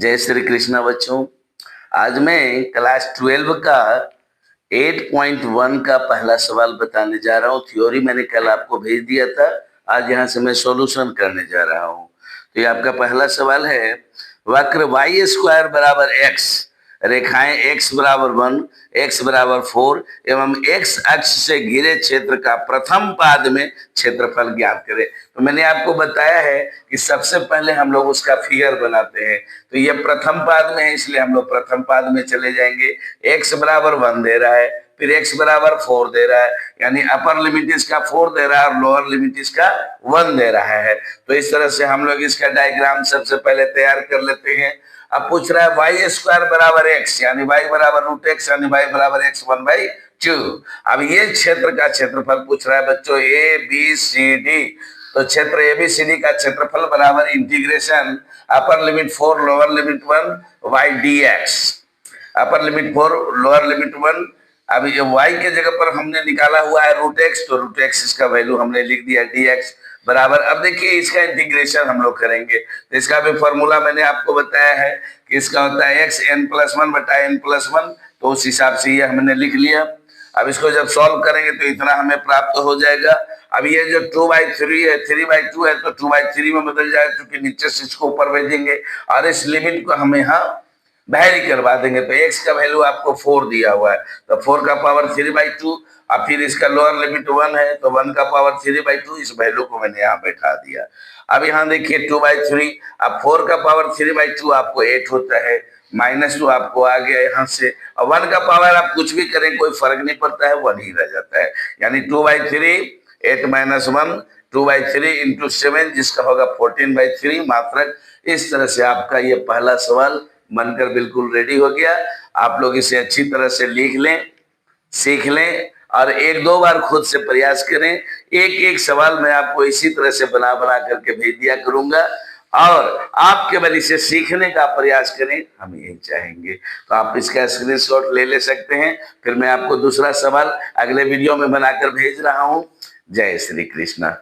जय श्री कृष्णा बच्चों। आज मैं क्लास 12 का 8.1 का पहला सवाल बताने जा रहा हूँ। थ्योरी मैंने कल आपको भेज दिया था, आज यहाँ से मैं सॉल्यूशन करने जा रहा हूँ। तो ये आपका पहला सवाल है, वक्र वाई स्क्वायर बराबर एक्स, रेखाएं x बराबर 1, x बराबर 4 एवं x अक्ष से घिरे क्षेत्र का प्रथम पाद में क्षेत्रफल ज्ञात करें। तो मैंने आपको बताया है कि सबसे पहले हम लोग उसका फिगर बनाते हैं। तो ये प्रथम पाद में है, इसलिए हम लोग प्रथम पाद में चले जाएंगे। x बराबर 1 दे रहा है, फिर x बराबर 4 दे रहा है, यानी अपर लिमिट इसका 4 दे रहा है और लोअर लिमिट इसका 1 दे रहा है। तो इस तरह से हम लोग इसका डायग्राम सबसे पहले तैयार कर लेते हैं। अब पूछ रहा है वाई स्क्वायर बराबर एक्स, यानी वाई बराबर रूट एक्स, यानी वाई बराबर एक्स 1/2। अब ये क्षेत्र का क्षेत्रफल पूछ रहा है बच्चों, ए बी सी डी। तो क्षेत्र ए बी सी डी का क्षेत्रफल बराबर integration upper limit 4 lower limit 1 y d x, upper limit 4 lower limit 1। अब ये y के जगह पर हमने निकाला हुआ है रूट एक्स, तो रूट एक्स इसका वैल्यू हमने लिख दिया dx बराबर। अब देखिए इसका इंटीग्रेशन हम लोग करेंगे, तो इसका भी फॉर्मूला मैंने आपको बताया है कि इसका होता है x n+1/n+1, तो उस हिसाब से ये हमने लिख लिया। अब इसको जब सॉल्व करेंगे तो इतना हमें प्राप्त हो जाएगा। अब ये जो 2/3 है, 3/2 है, तो 2/3 में बदल जाएगा, क्योंकि नीचे से इसको ऊपर भेजेंगे और इस लिमिट को हम यहाँ वैरी करवा देंगे। तो x का वैल्यू आपको 4 दिया हुआ है, तो 4 का पावर 3/2। अब फिर इसका लोअर लिमिट 1 है, तो 1 का पावर 3/2, इस वैल्यू को मैंने यहाँ बैठा दिया। अब यहाँ देखिए 2/3, अब 4 का पावर 3/2 आपको 8 होता है, -2 आपको आ गया यहाँ से। और 1 का पावर आप कुछ भी करें कोई फर्क नहीं पड़ता है, 1 ही रह जाता है। यानी 2/3 8 - 1 2/3 इंटू 7, जिसका होगा 14/3 मात्रक। इस तरह से आपका ये पहला सवाल बनकर बिल्कुल रेडी हो गया। आप लोग इसे अच्छी तरह से लिख लें, सीख लें और 1-2 बार खुद से प्रयास करें। एक एक सवाल मैं आपको इसी तरह से बना बना करके भेज दिया करूंगा और आप केवल इसे सीखने का प्रयास करें, हम यही चाहेंगे। तो आप इसका स्क्रीनशॉट ले सकते हैं, फिर मैं आपको दूसरा सवाल अगले वीडियो में बनाकर भेज रहा हूं। जय श्री कृष्णा।